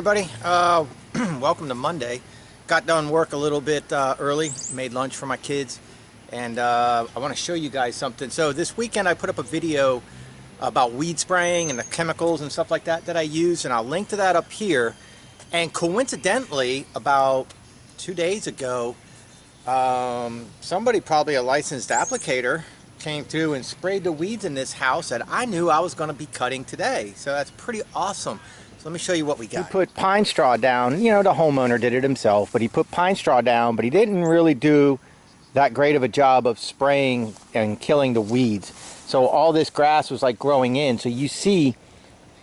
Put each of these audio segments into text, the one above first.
everybody. Welcome to Monday. Got done work a little bit early, made lunch for my kids, and I want to show you guys something. So this weekend I put up a video about weed spraying and the chemicals and stuff like that that I use, and I'll link to that up here. And coincidentally, about 2 days ago, somebody, probably a licensed applicator, came through and sprayed the weeds in this house that I knew I was going to be cutting today. So that's pretty awesome. So let me show you what we got. He put pine straw down. You know, the homeowner did it himself, but he put pine straw down, but he didn't really do that great of a job of spraying and killing the weeds. So all this grass was like growing in, so you see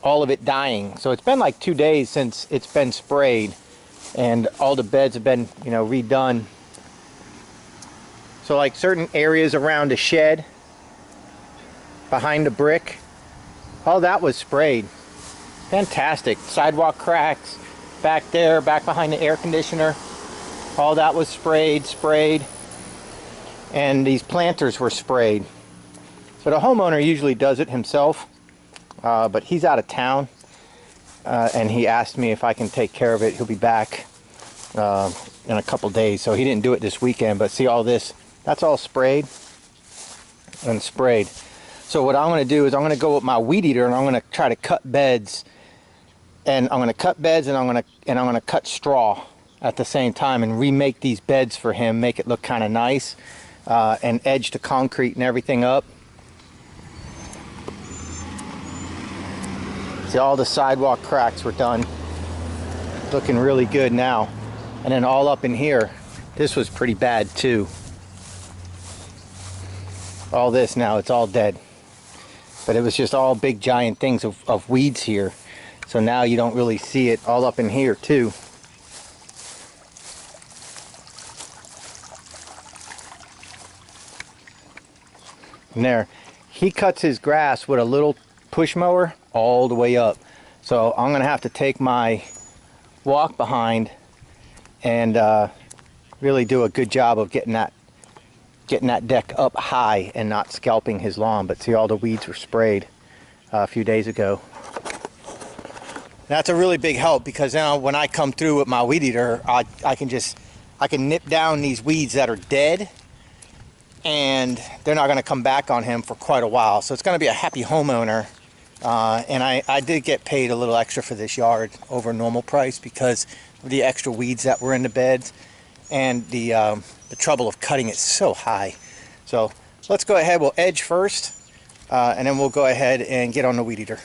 all of it dying. So it's been like 2 days since it's been sprayed, and all the beds have been, you know, redone. So like certain areas around the shed, behind the brick, all that was sprayed. Fantastic. Sidewalk cracks back there, back behind the air conditioner, all that was sprayed, and these planters were sprayed. So the homeowner usually does it himself, but he's out of town, and he asked me if I can take care of it. He'll be back in a couple days, so he didn't do it this weekend. But see all this, that's all sprayed and sprayed. So what I'm going to do is I'm going to go with my weed eater, and I'm going to try to cut beds. And I'm going to cut beds, and I'm going to cut straw at the same time, and remake these beds for him, make it look kind of nice, and edge the concrete and everything up. See, all the sidewalk cracks were done, looking really good now. And then all up in here, this was pretty bad too. All this now, it's all dead, but it was just all big giant things of weeds here. So now you don't really see it. All up in here too. And there, he cuts his grass with a little push mower all the way up. So I'm gonna have to take my walk behind and really do a good job of getting that deck up high and not scalping his lawn. But see, all the weeds were sprayed a few days ago. That's a really big help, because now when I come through with my weed eater, I can nip down these weeds that are dead, and they're not going to come back on him for quite a while. So it's going to be a happy homeowner. And I did get paid a little extra for this yard over normal price because of the extra weeds that were in the beds and the trouble of cutting it so high. So let's go ahead. We'll edge first, and then we'll go ahead and get on the weed eater.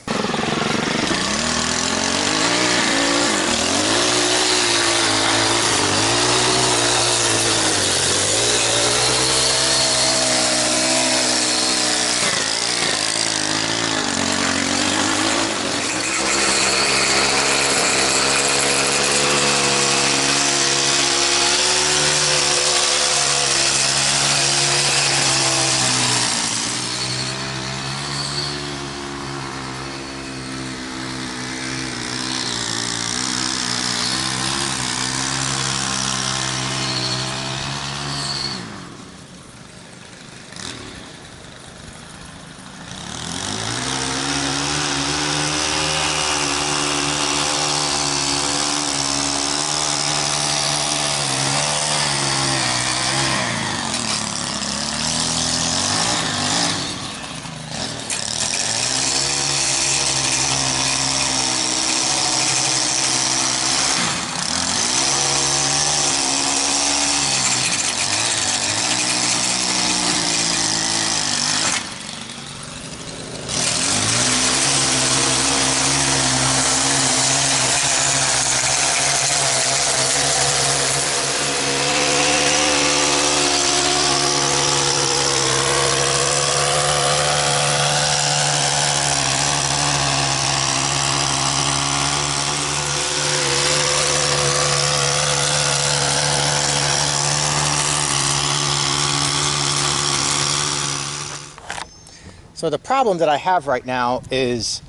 So the problem that I have right now is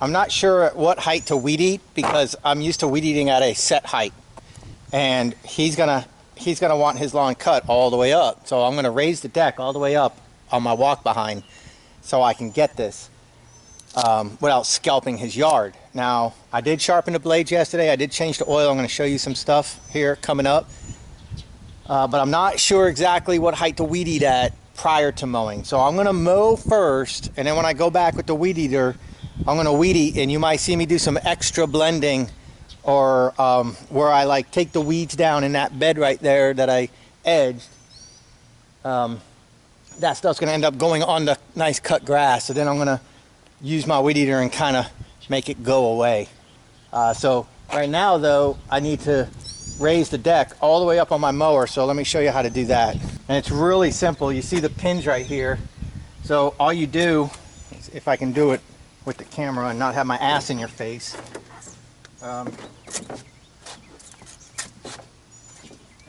I'm not sure at what height to weed eat, because I'm used to weed eating at a set height, and he's gonna want his lawn cut all the way up. So I'm gonna raise the deck all the way up on my walk behind so I can get this. without scalping his yard. Now, I did sharpen the blades yesterday. I did change the oil. I'm going to show you some stuff here coming up. But I'm not sure exactly what height to weed eat at prior to mowing. So I'm going to mow first, and then when I go back with the weed eater, I'm going to weed eat, and you might see me do some extra blending, or where I like take the weeds down in that bed right there that I edged. That stuff's going to end up going on the nice cut grass. So then I'm going to use my weed eater and kind of make it go away. So right now though, I need to raise the deck all the way up on my mower. So let me show you how to do that. And it's really simple. You see the pins right here. So all you do, if I can do it with the camera and not have my ass in your face,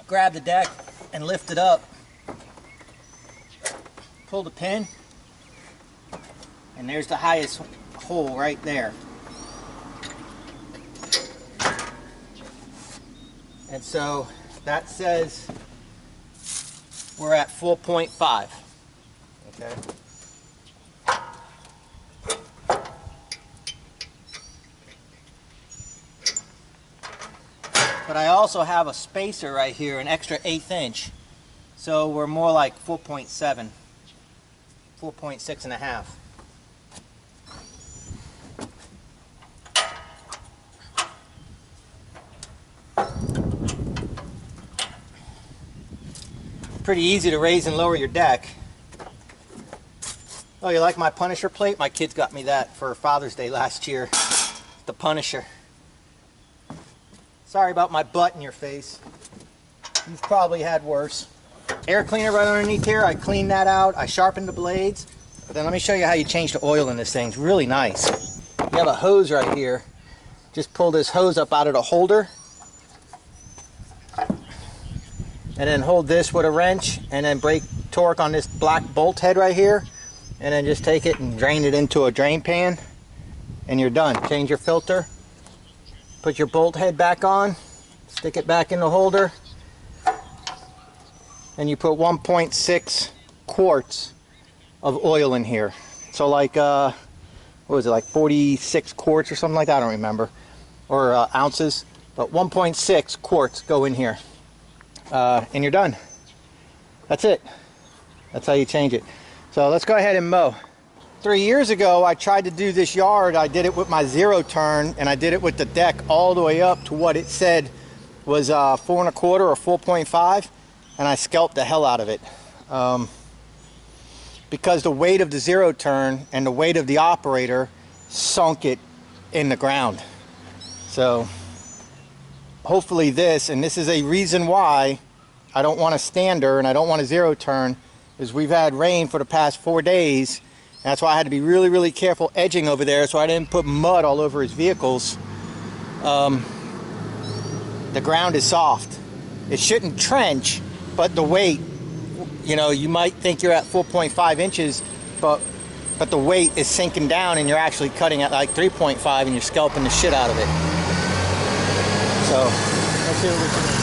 grab the deck and lift it up. Pull the pin, and there's the highest hole right there. And so that says we're at 4.5. Okay. But I also have a spacer right here, an extra 1/8 inch. So we're more like 4.7. 4.6 and a half. Pretty easy to raise and lower your deck. Oh, you like my Punisher plate? My kids got me that for Father's Day last year. The Punisher. Sorry about my butt in your face. You've probably had worse. Air cleaner right underneath here. I cleaned that out. I sharpened the blades. But then let me show you how you change the oil in this thing. It's really nice. You have a hose right here. Just pull this hose up out of the holder. And then hold this with a wrench. And then break torque on this black bolt head right here. And then just take it and drain it into a drain pan. And you're done. Change your filter. Put your bolt head back on. Stick it back in the holder. And you put 1.6 quarts of oil in here. So like, what was it, like 46 quarts or something like that? I don't remember. Or ounces. But 1.6 quarts go in here. And you're done. That's it. That's how you change it. So let's go ahead and mow. 3 years ago, I tried to do this yard. I did it with my 0 turn, and I did it with the deck all the way up to what it said was 4 1/4 or 4.5. And I scalped the hell out of it, because the weight of the 0 turn and the weight of the operator sunk it in the ground. So hopefully this, and this is a reason why I don't want a stander and I don't want a 0 turn, is we've had rain for the past 4 days, and that's why I had to be really, really careful edging over there so I didn't put mud all over his vehicles. The ground is soft. It shouldn't trench, but the weight, you know, you might think you're at 4.5 inches, but the weight is sinking down and you're actually cutting at like 3.5 and you're scalping the shit out of it. So, let's see what we can do.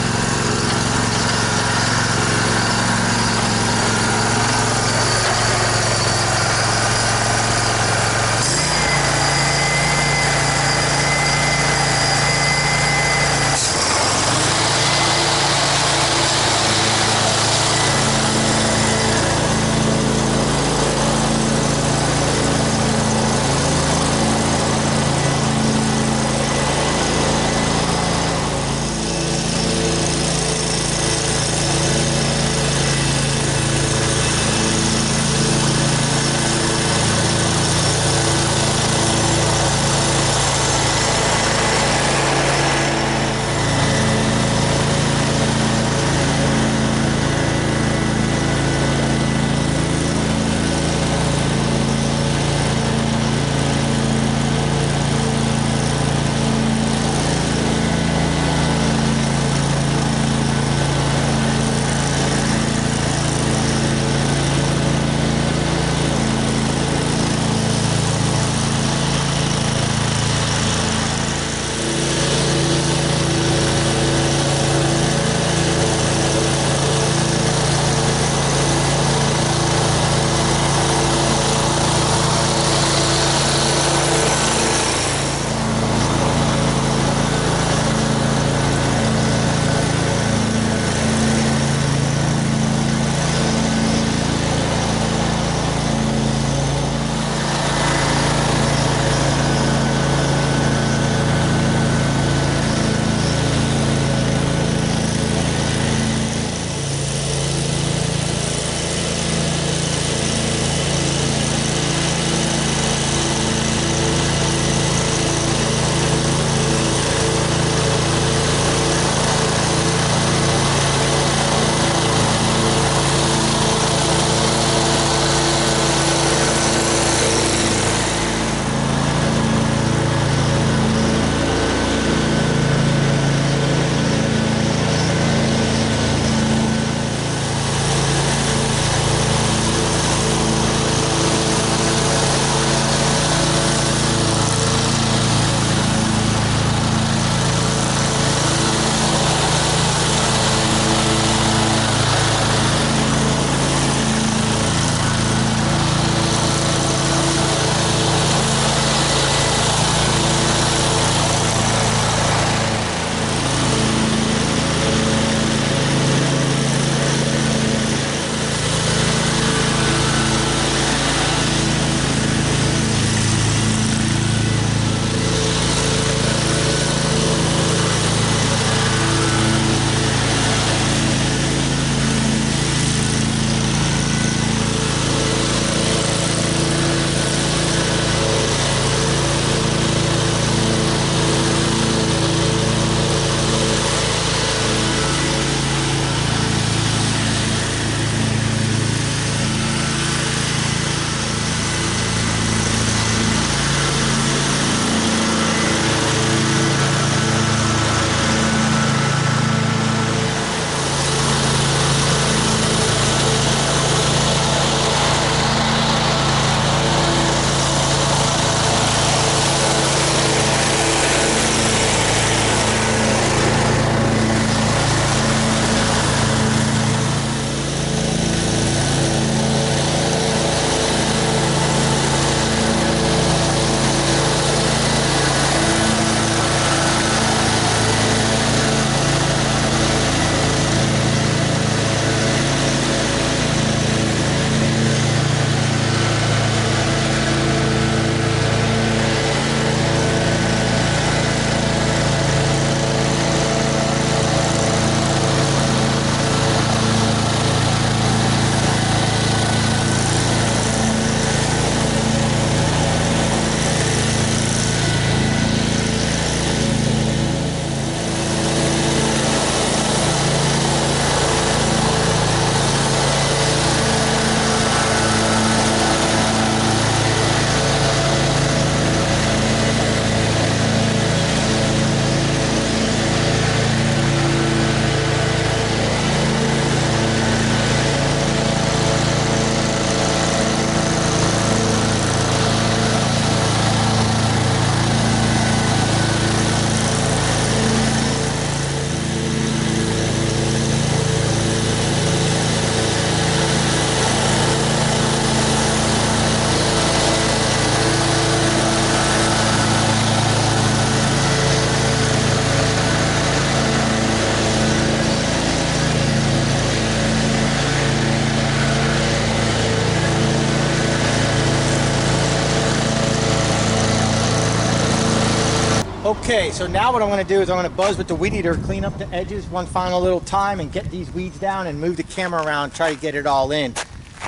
Okay, so now what I'm going to do is I'm going to buzz with the weed eater, clean up the edges one final little time, and get these weeds down and move the camera around, try to get it all in.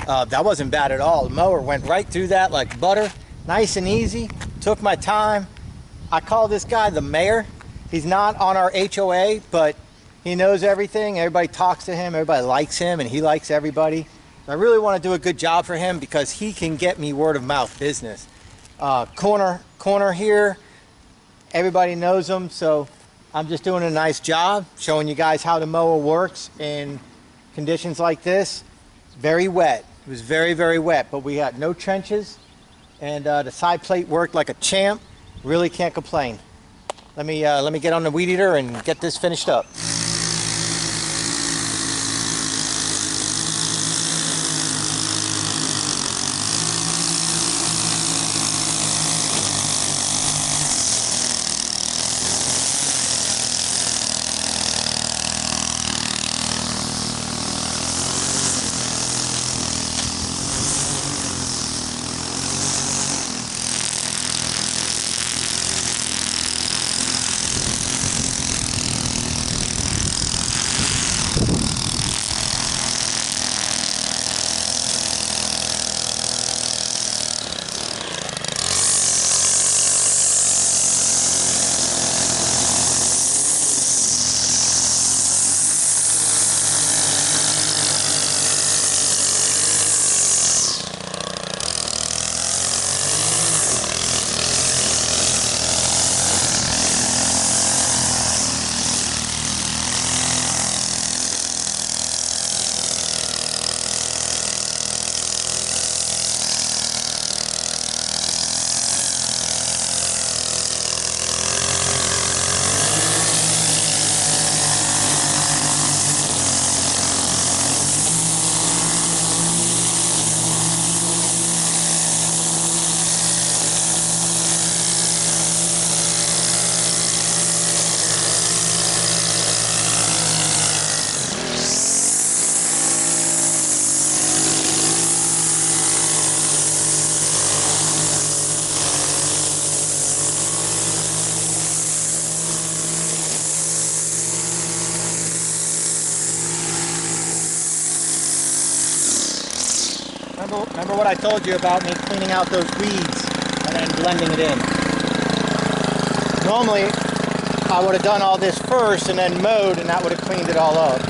That wasn't bad at all. The mower went right through that like butter, nice and easy. Took my time. I call this guy the mayor. He's not on our HOA, but he knows everything. Everybody talks to him. Everybody likes him, and he likes everybody. I really want to do a good job for him because he can get me word of mouth business. Corner here. Everybody knows him, so I'm just doing a nice job showing you guys how the mower works in conditions like this. Very wet. It was very, very wet, but we had no trenches, and the side plate worked like a champ. Really can't complain. Let me get on the weed eater and get this finished up. Remember what I told you about me cleaning out those weeds and then blending it in. Normally, I would have done all this first and then mowed, and that would have cleaned it all up.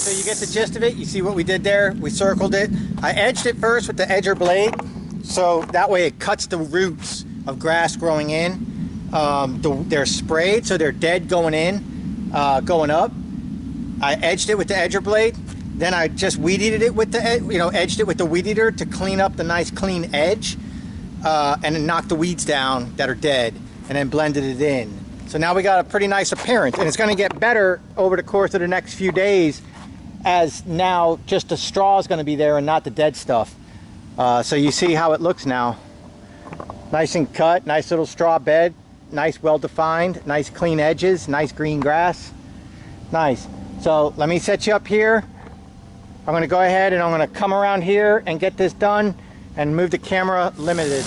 So you get the gist of it. You see what we did there? We circled it. I edged it first with the edger blade, so that way it cuts the roots of grass growing in. They're sprayed, so they're dead going in, going up. I edged it with the edger blade. Then I just weed eated it with the, edged it with the weed eater to clean up the nice clean edge, and then knock the weeds down that are dead, and then blended it in. So now we got a pretty nice appearance, and it's going to get better over the course of the next few days, as now just the straw is going to be there and not the dead stuff. So you see how it looks now. Nice and cut, nice little straw bed, nice well defined, nice clean edges, nice green grass. Nice. So let me set you up here. I'm going to go ahead and I'm going to come around here and get this done and move the camera limited.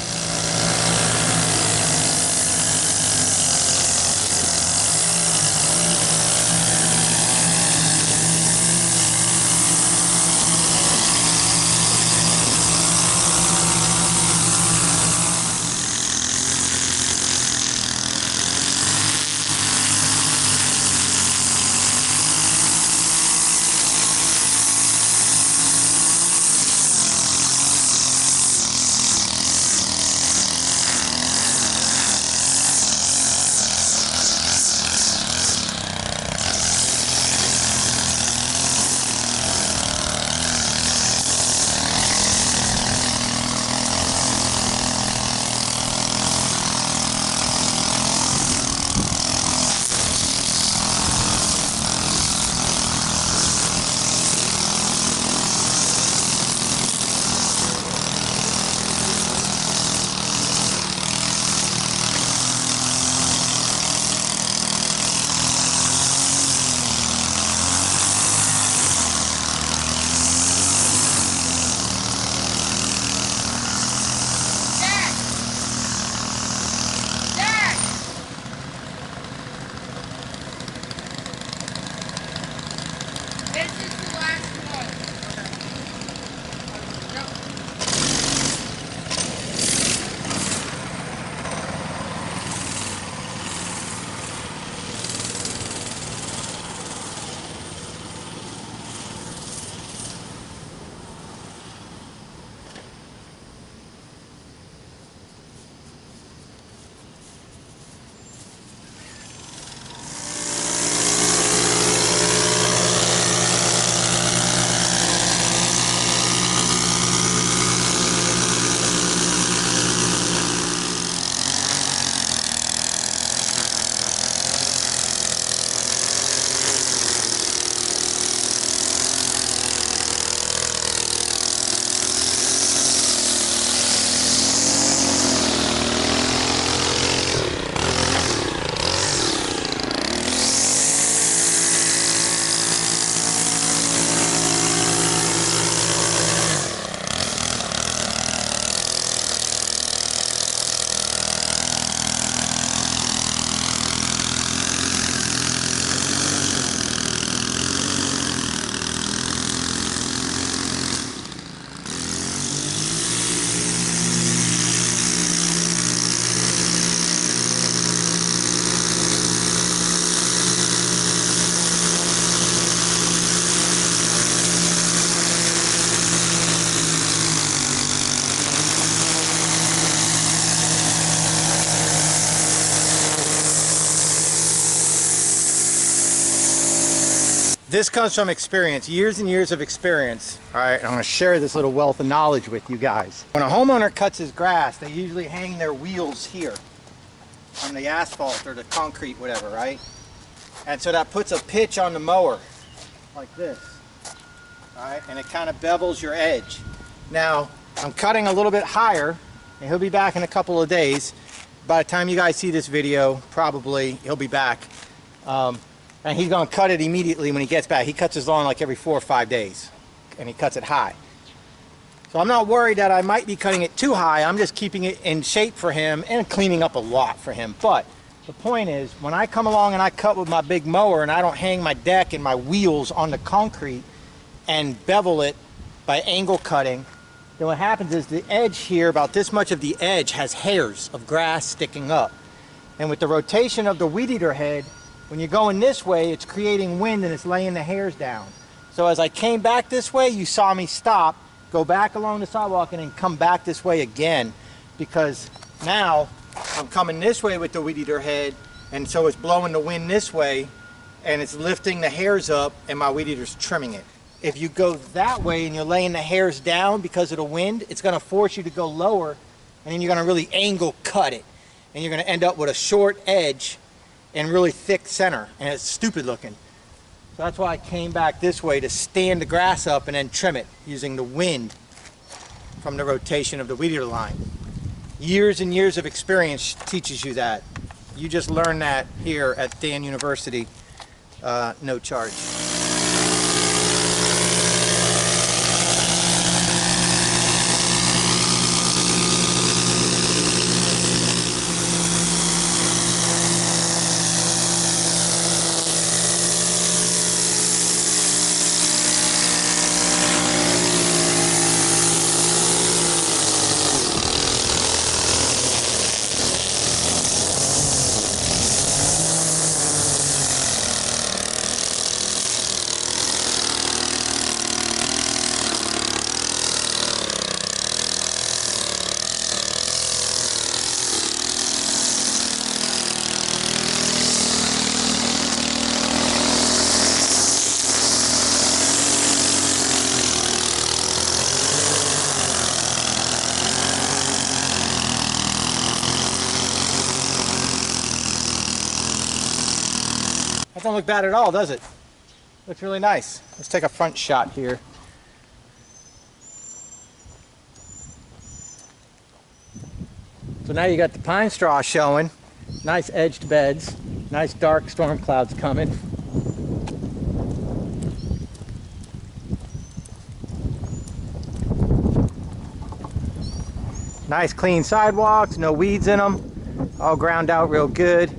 This comes from experience, years and years of experience. All right, I'm gonna share this little wealth of knowledge with you guys. When a homeowner cuts his grass, they usually hang their wheels here on the asphalt or the concrete, whatever, right? And so that puts a pitch on the mower, like this, all right? And it kind of bevels your edge. Now, I'm cutting a little bit higher, and he'll be back in a couple of days. By the time you guys see this video, probably he'll be back. And he's going to cut it immediately when he gets back. He cuts his lawn like every 4 or 5 days, and he cuts it high. So I'm not worried that I might be cutting it too high. I'm just keeping it in shape for him and cleaning up a lot for him. But the point is, when I come along and I cut with my big mower and I don't hang my deck and my wheels on the concrete and bevel it by angle cutting, then what happens is the edge here, about this much of the edge, has hairs of grass sticking up. And with the rotation of the weed eater head, when you're going this way, it's creating wind and it's laying the hairs down. So as I came back this way, you saw me stop, go back along the sidewalk, and then come back this way again, because now I'm coming this way with the weed eater head, and so it's blowing the wind this way, and it's lifting the hairs up, and my weed eater's trimming it. If you go that way and you're laying the hairs down because of the wind, it's going to force you to go lower, and then you're going to really angle cut it, and you're going to end up with a short edge and really thick center, and it's stupid looking. So that's why I came back this way, to stand the grass up and then trim it using the wind from the rotation of the weed eater line. Years and years of experience teaches you that. You just learn that here at Dan University, no charge. That don't look bad at all, does it? Looks really nice. Let's take a front shot here. So now you got the pine straw showing. Nice edged beds. Nice dark storm clouds coming. Nice clean sidewalks, no weeds in them. All ground out real good.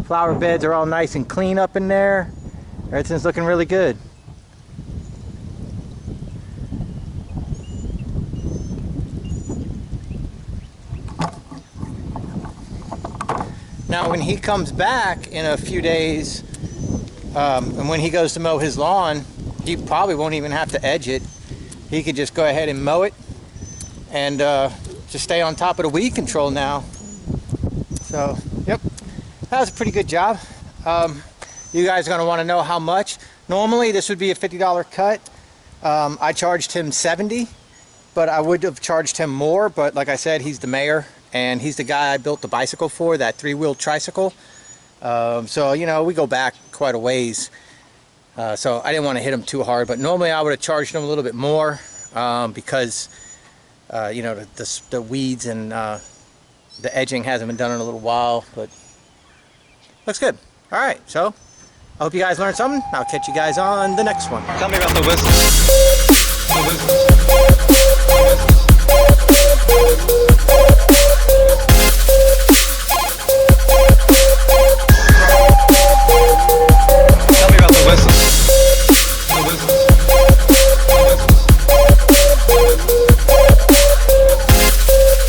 Flower beds are all nice and clean up in there. Everything's looking really good. Now when he comes back in a few days, and when he goes to mow his lawn, he probably won't even have to edge it. He could just go ahead and mow it and just stay on top of the weed control now. So, yep. That was a pretty good job. You guys are going to want to know how much. Normally this would be a $50 cut. I charged him $70, but I would have charged him more. But like I said, he's the mayor, and he's the guy I built the bicycle for, that 3-wheel tricycle. So, you know, we go back quite a ways. So I didn't want to hit him too hard, but normally I would have charged him a little bit more because, you know, the weeds and the edging hasn't been done in a little while, but looks good. All right, so I hope you guys learned something. I'll catch you guys on the next one. Tell me about the whistles. The whistles.